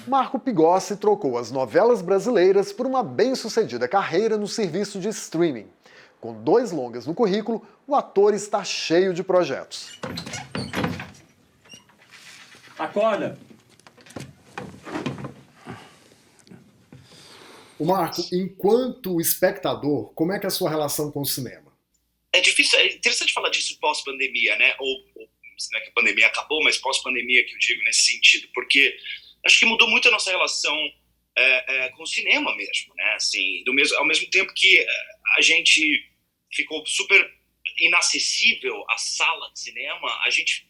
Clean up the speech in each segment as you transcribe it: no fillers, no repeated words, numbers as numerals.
Marco Pigossi trocou as novelas brasileiras por uma bem-sucedida carreira no serviço de streaming. Com 2 longas no currículo, o ator está cheio de projetos. Acorda! O Marco, enquanto espectador, como é que é a sua relação com o cinema? É difícil, é interessante falar disso pós-pandemia, né? Ou não é que a pandemia acabou, mas pós-pandemia que eu digo nesse sentido, porque acho que mudou muito a nossa relação com o cinema mesmo, né? Assim, ao mesmo tempo que a gente ficou super inacessível à sala de cinema,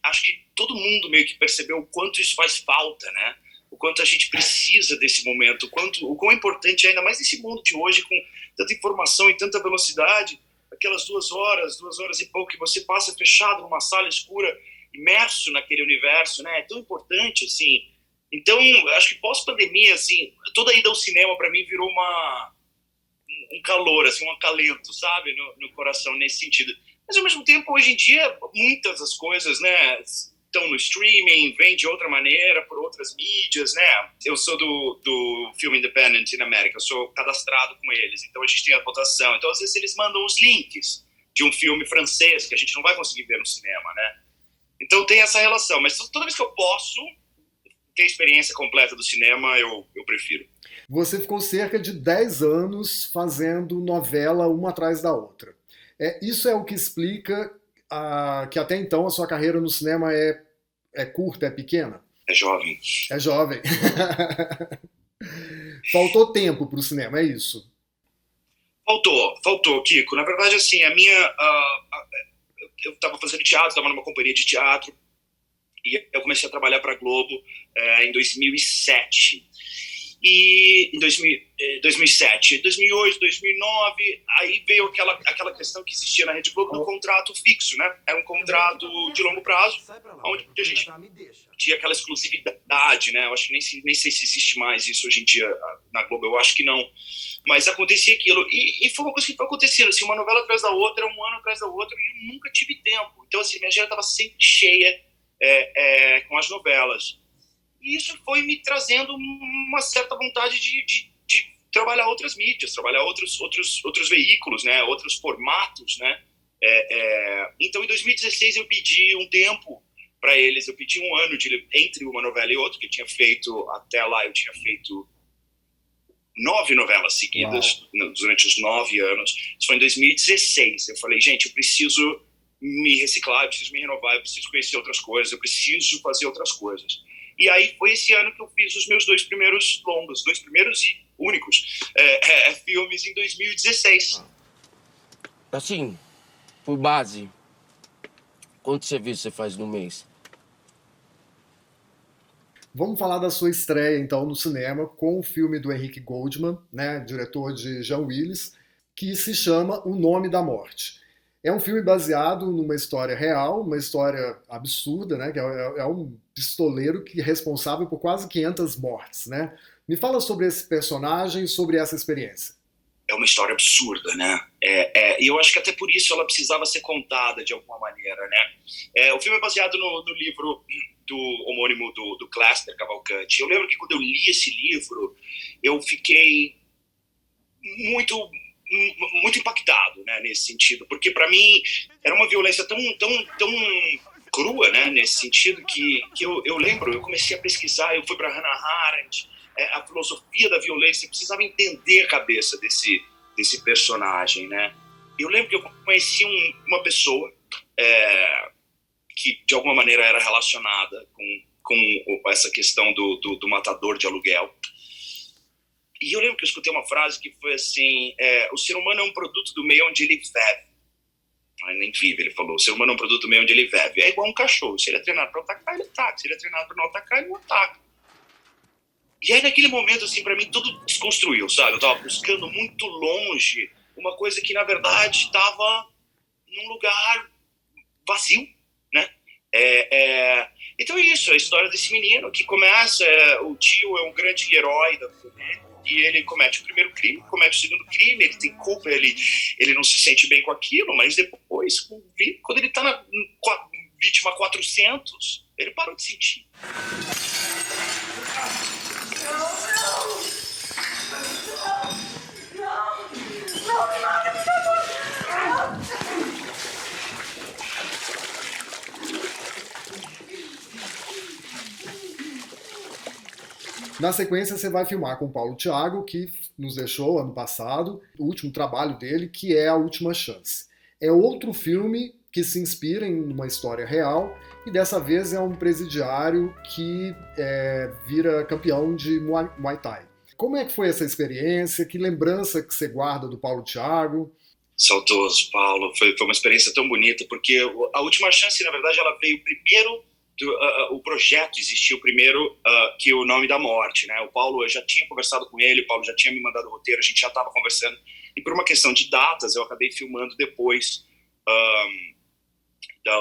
acho que todo mundo meio que percebeu o quanto isso faz falta, né? O quanto a gente precisa desse momento, o quão importante é, ainda mais nesse mundo de hoje, com tanta informação e tanta velocidade, aquelas 2 horas e pouco que você passa fechado numa sala escura, imerso naquele universo, né? É tão importante, assim. Então, acho que pós-pandemia, assim, toda ida ao cinema, para mim, virou um calor, assim, um acalento, sabe? No coração, nesse sentido. Mas, ao mesmo tempo, hoje em dia, muitas das coisas, né, estão no streaming, vêm de outra maneira, por outras mídias, né? Eu sou do Film Independent na América, eu sou cadastrado com eles, então a gente tem a votação. Então, às vezes, eles mandam os links de um filme francês que a gente não vai conseguir ver no cinema, né? Então, tem essa relação. Mas toda vez que eu posso ter a experiência completa do cinema, eu prefiro. Você ficou cerca de 10 anos fazendo novela uma atrás da outra. Isso é o que explica que até então a sua carreira no cinema é curta, é pequena? É jovem. É jovem. Faltou tempo para o cinema, é isso? Faltou, Kiko. Na verdade, assim, eu estava fazendo teatro, estava numa companhia de teatro, e eu comecei a trabalhar para a Globo em 2007. E em 2007, 2008, 2009, aí veio aquela questão que existia na Rede Globo do contrato fixo, né? Era um contrato de longo prazo, onde a gente tinha aquela exclusividade, né? Eu acho que nem sei se existe mais isso hoje em dia na Globo, eu acho que não. Mas acontecia aquilo, e foi uma coisa que foi acontecendo, assim, uma novela atrás da outra, um ano atrás da outra, e eu nunca tive tempo. Então, assim, minha agenda estava sempre cheia com as novelas. E isso foi me trazendo uma certa vontade de trabalhar outras mídias, trabalhar outros veículos, né, outros formatos, né. Então, em 2016, eu pedi um tempo para eles, eu pedi um ano entre uma novela e outra, que eu tinha feito, até lá eu tinha feito 9 novelas seguidas. Uau. Durante os 9 anos. Isso foi em 2016. Eu falei, gente, eu preciso me reciclar, eu preciso me renovar, eu preciso conhecer outras coisas, eu preciso fazer outras coisas. E aí foi esse ano que eu fiz os meus 2 primeiros longas, 2 primeiros e únicos filmes em 2016. Assim, por base, quanto serviço você faz no mês? Vamos falar da sua estreia, então, no cinema com o filme do Henrique Goldman, né, diretor de Jean Willis, que se chama O Nome da Morte. É um filme baseado numa história real, uma história absurda, né? Que é um pistoleiro que é responsável por quase 500 mortes, né? Me fala sobre esse personagem e sobre essa experiência. É uma história absurda, né? E eu acho que até por isso ela precisava ser contada de alguma maneira, né? O filme é baseado no livro do homônimo do Cléster Cavalcanti. Eu lembro que quando eu li esse livro, eu fiquei muito impactado, né, nesse sentido, porque para mim era uma violência tão crua, né, nesse sentido que eu lembro, eu comecei a pesquisar, eu fui para Hannah Arendt, a filosofia da violência, eu precisava entender a cabeça desse personagem, né. Eu lembro que eu conheci uma pessoa que de alguma maneira era relacionada com essa questão do matador de aluguel. E eu lembro que eu escutei uma frase que foi assim, o ser humano é um produto do meio onde ele vive. Nem vive, ele falou. O ser humano é um produto do meio onde ele vive. É igual um cachorro. Se ele é treinado para atacar, ele ataca. Se ele é treinado para não atacar, ele não ataca. E aí, naquele momento, assim, para mim, tudo desconstruiu, sabe? Eu tava buscando muito longe uma coisa que, na verdade, estava num lugar vazio, né? Então é isso, a história desse menino que começa, o tio é um grande herói da família, e ele comete o primeiro crime, comete o segundo crime, ele tem culpa, ele não se sente bem com aquilo, mas depois, quando ele está na vítima 400, ele parou de sentir. Na sequência, você vai filmar com o Paulo Thiago, que nos deixou ano passado, o último trabalho dele, que é A Última Chance. É outro filme que se inspira em uma história real, e dessa vez é um presidiário que vira campeão de Muay Thai. Como é que foi essa experiência? Que lembrança que você guarda do Paulo Thiago? Saudoso, Paulo. Foi uma experiência tão bonita, porque A Última Chance, na verdade, ela veio primeiro. O projeto existiu primeiro que O Nome da Morte, né? O Paulo, eu já tinha conversado com ele, o Paulo já tinha me mandado o roteiro, a gente já estava conversando, e por uma questão de datas eu acabei filmando depois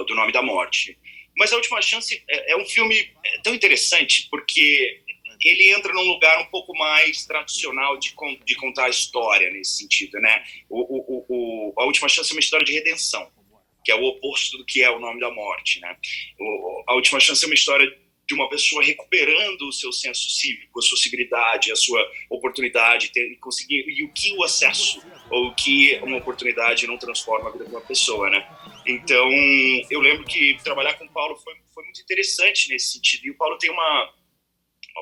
do Nome da Morte. Mas A Última Chance é um filme tão interessante porque ele entra num lugar um pouco mais tradicional de contar a história nesse sentido, né? A Última Chance é uma história de redenção, que é o oposto do que é O Nome da Morte, né? A Última Chance é uma história de uma pessoa recuperando o seu senso cívico, a sua civilidade, a sua oportunidade, e o que o acesso ou o que uma oportunidade não transforma a vida de uma pessoa, né? Então, eu lembro que trabalhar com o Paulo foi muito interessante nesse sentido. E o Paulo tem uma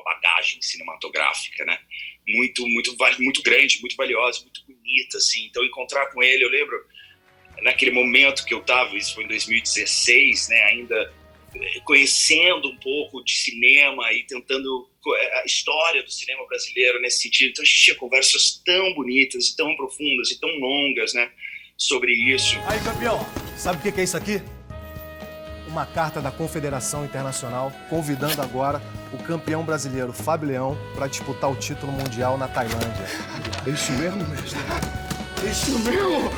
bagagem cinematográfica, né? Muito grande, muito valiosa, muito bonita, assim. Então, encontrar com ele, eu lembro naquele momento que eu estava, isso foi em 2016, né, ainda conhecendo um pouco de cinema e tentando a história do cinema brasileiro nesse sentido. Então a gente tinha conversas tão bonitas, e tão profundas e tão longas, né, sobre isso. Aí, campeão, sabe o que é isso aqui? Uma carta da Confederação Internacional convidando agora o campeão brasileiro Fábio Leão para disputar o título mundial na Tailândia. É isso mesmo, mestre? É isso mesmo?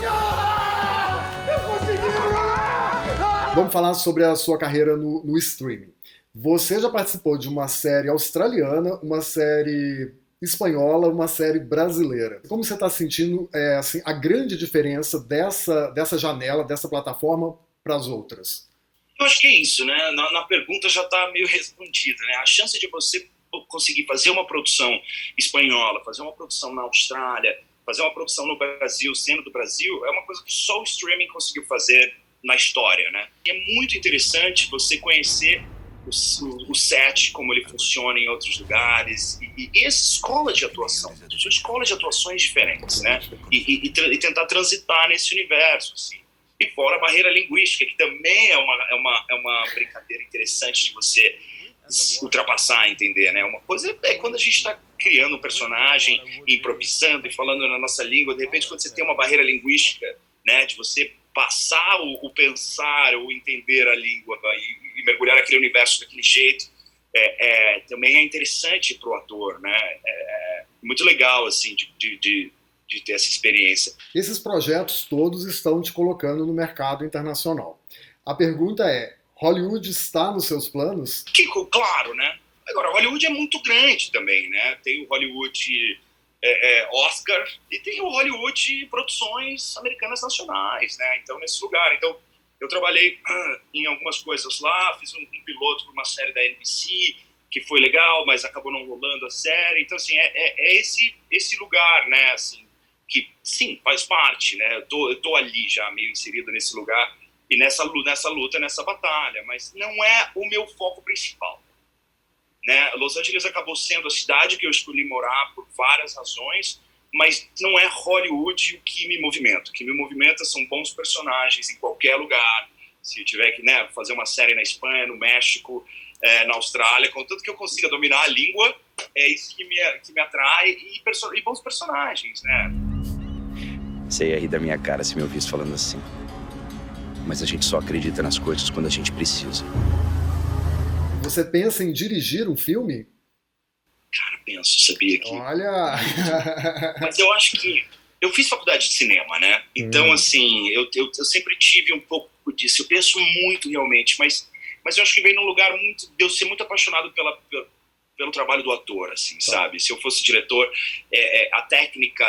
Vamos falar sobre a sua carreira no streaming. Você já participou de uma série australiana, uma série espanhola, uma série brasileira. Como você está sentindo assim, a grande diferença dessa janela, dessa plataforma para as outras? Eu acho que é isso, né? Na pergunta já está meio respondida, né? A chance de você conseguir fazer uma produção espanhola, fazer uma produção na Austrália, fazer uma produção no Brasil, sendo do Brasil, é uma coisa que só o streaming conseguiu fazer na história, né? E é muito interessante você conhecer o set, como ele funciona em outros lugares, e essa escola de atuação, são escolas de atuações diferentes, né? E tentar transitar nesse universo, assim. E fora a barreira linguística, que também é uma brincadeira interessante de você ultrapassar, entender, né? Uma coisa é quando a gente está criando um personagem, improvisando e falando na nossa língua, de repente quando você tem uma barreira linguística, né, de você passar o pensar ou entender a língua e mergulhar naquele universo daquele jeito, também é interessante para o ator, né? É muito legal, assim, de ter essa experiência. Esses projetos todos estão te colocando no mercado internacional. A pergunta é, Hollywood está nos seus planos? Claro, né? Agora, Hollywood é muito grande também, né? Tem o Hollywood Oscar e tem o Hollywood Produções Americanas Nacionais, né? Então, nesse lugar. Então, eu trabalhei em algumas coisas lá, fiz um piloto para uma série da NBC, que foi legal, mas acabou não rolando a série. Então, assim, esse lugar, né? Assim, que, sim, faz parte, né? Eu tô ali já, meio inserido nesse lugar e nessa luta, nessa batalha, mas não é o meu foco principal, né? Los Angeles acabou sendo a cidade que eu escolhi morar por várias razões, mas não é Hollywood o que me movimenta. O que me movimenta são bons personagens em qualquer lugar. Se eu tiver que, né, fazer uma série na Espanha, no México, na Austrália, contanto que eu consiga dominar a língua, é isso que me atrai, e bons personagens, né? Você ia rir da minha cara se me ouvisse falando assim. Mas a gente só acredita nas coisas quando a gente precisa. Você pensa em dirigir um filme? Cara, penso, sabia que... Olha! Mas eu acho que... Eu fiz faculdade de cinema, né? Então, assim, eu sempre tive um pouco disso. Eu penso muito, realmente, mas eu acho que vem num lugar muito... de eu ser muito apaixonado pelo trabalho do ator, assim, sabe? Se eu fosse diretor, a técnica...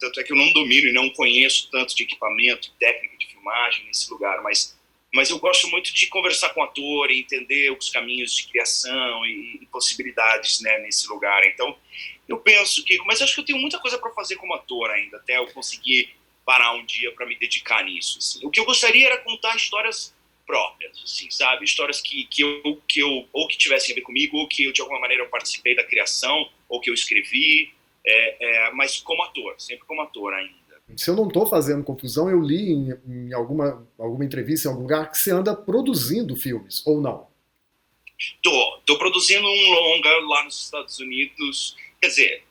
tanto é que eu não domino e não conheço tanto de equipamento, técnica de filmagem nesse lugar, mas mas eu gosto muito de conversar com o ator e entender os caminhos de criação e possibilidades, né, nesse lugar. Então, eu penso que... Mas acho que eu tenho muita coisa para fazer como ator ainda, até eu conseguir parar um dia para me dedicar nisso. Assim. O que eu gostaria era contar histórias próprias, assim, sabe? Histórias que eu ou que tivessem a ver comigo, ou que eu, de alguma maneira, eu participei da criação, ou que eu escrevi, mas como ator, sempre como ator ainda. Se eu não estou fazendo confusão, eu li em alguma entrevista, em algum lugar, que você anda produzindo filmes, ou não? Tô produzindo um longa lá nos Estados Unidos. Quer dizer,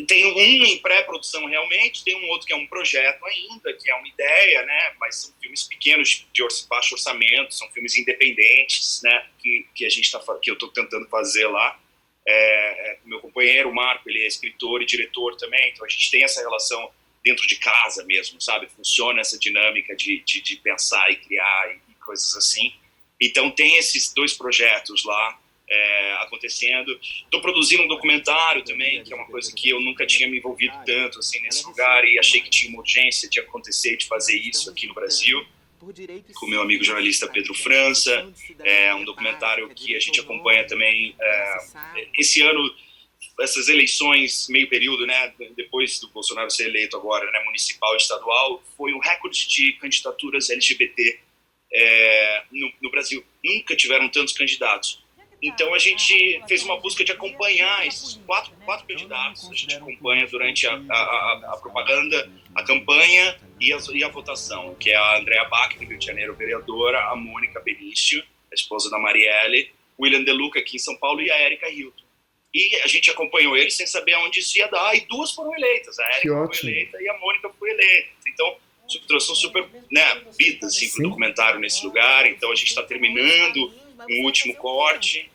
tem um em pré-produção realmente, tem um outro que é um projeto ainda, que é uma ideia, né? Mas são filmes pequenos, de baixo orçamento, são filmes independentes, né? Que eu estou tentando fazer lá. Com meu companheiro, o Marco, ele é escritor e diretor também, então a gente tem essa relação dentro de casa mesmo, sabe? Funciona essa dinâmica de pensar e criar e coisas assim. Então tem esses 2 projetos lá acontecendo. Estou produzindo um documentário também, que é uma coisa que eu nunca tinha me envolvido tanto assim nesse lugar e achei que tinha uma urgência de acontecer, de fazer isso aqui no Brasil, com meu amigo jornalista Pedro França. É um documentário que a gente acompanha também. Esse ano, essas eleições, meio período, né, depois do Bolsonaro ser eleito agora, né, municipal e estadual, foi um recorde de candidaturas LGBT no Brasil. Nunca tiveram tantos candidatos. Então a gente fez uma busca de acompanhar esses quatro candidatos. A gente acompanha durante a propaganda, a campanha e a votação, que é a Andrea Bach, do Rio de Janeiro, vereadora, a Mônica Benício, a esposa da Marielle, William De Luca, aqui em São Paulo, e a Erika Hilton. E a gente acompanhou eles sem saber aonde isso ia dar, e 2 foram eleitas. A Erika foi eleita e a Mônica foi eleita. Então, trouxe um super vida assim, pro documentário nesse lugar. Então, a gente está terminando um último corte.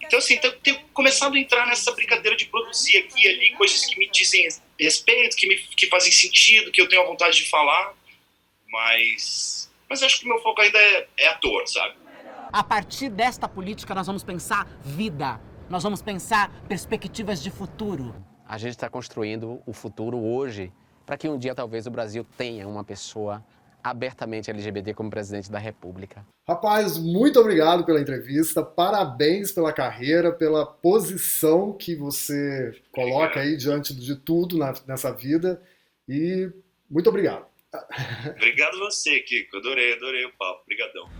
Então, assim, tenho começado a entrar nessa brincadeira de produzir aqui e ali coisas que me dizem respeito, que fazem sentido, que eu tenho a vontade de falar. Mas acho que o meu foco ainda é ator, sabe? A partir desta política, nós vamos pensar vida. Nós vamos pensar perspectivas de futuro. A gente está construindo o futuro hoje para que um dia talvez o Brasil tenha uma pessoa abertamente LGBT como presidente da República. Rapaz, muito obrigado pela entrevista, parabéns pela carreira, pela posição que você coloca aí diante de tudo nessa vida e muito obrigado. Obrigado você, Kiko, adorei o papo, obrigadão.